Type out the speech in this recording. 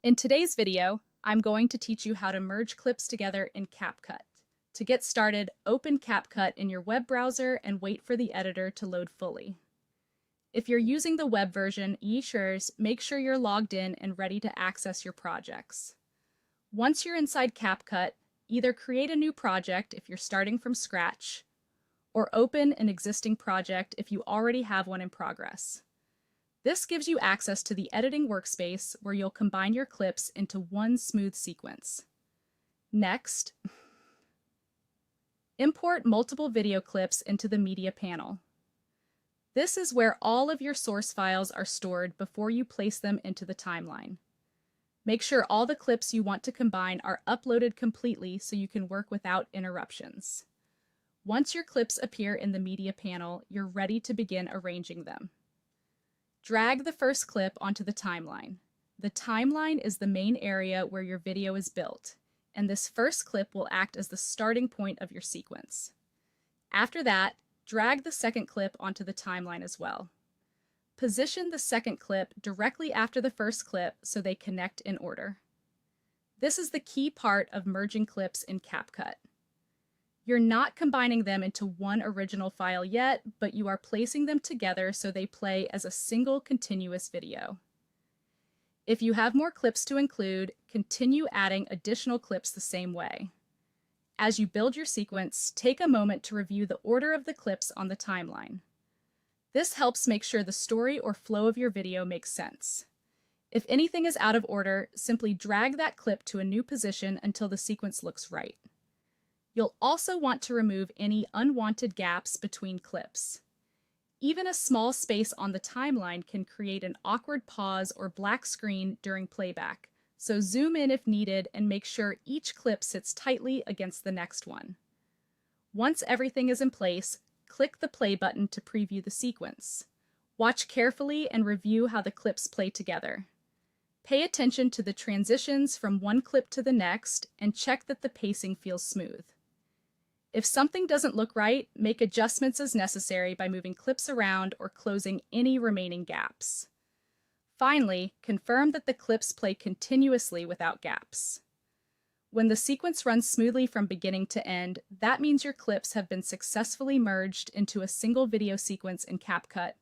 In today's video, I'm going to teach you how to merge clips together in CapCut. To get started, open CapCut in your web browser and wait for the editor to load fully. If you're using the web version, make sure you're logged in and ready to access your projects. Once you're inside CapCut, either create a new project if you're starting from scratch, or open an existing project if you already have one in progress. This gives you access to the editing workspace where you'll combine your clips into one smooth sequence. Next, import multiple video clips into the media panel. This is where all of your source files are stored before you place them into the timeline. Make sure all the clips you want to combine are uploaded completely so you can work without interruptions. Once your clips appear in the media panel, you're ready to begin arranging them. Drag the first clip onto the timeline. The timeline is the main area where your video is built, and this first clip will act as the starting point of your sequence. After that, drag the second clip onto the timeline as well. Position the second clip directly after the first clip so they connect in order. This is the key part of merging clips in CapCut. You're not combining them into one original file yet, but you are placing them together so they play as a single continuous video. If you have more clips to include, continue adding additional clips the same way. As you build your sequence, take a moment to review the order of the clips on the timeline. This helps make sure the story or flow of your video makes sense. If anything is out of order, simply drag that clip to a new position until the sequence looks right. You'll also want to remove any unwanted gaps between clips. Even a small space on the timeline can create an awkward pause or black screen during playback, so zoom in if needed and make sure each clip sits tightly against the next one. Once everything is in place, click the play button to preview the sequence. Watch carefully and review how the clips play together. Pay attention to the transitions from one clip to the next and check that the pacing feels smooth. If something doesn't look right, make adjustments as necessary by moving clips around or closing any remaining gaps. Finally, confirm that the clips play continuously without gaps. When the sequence runs smoothly from beginning to end, that means your clips have been successfully merged into a single video sequence in CapCut,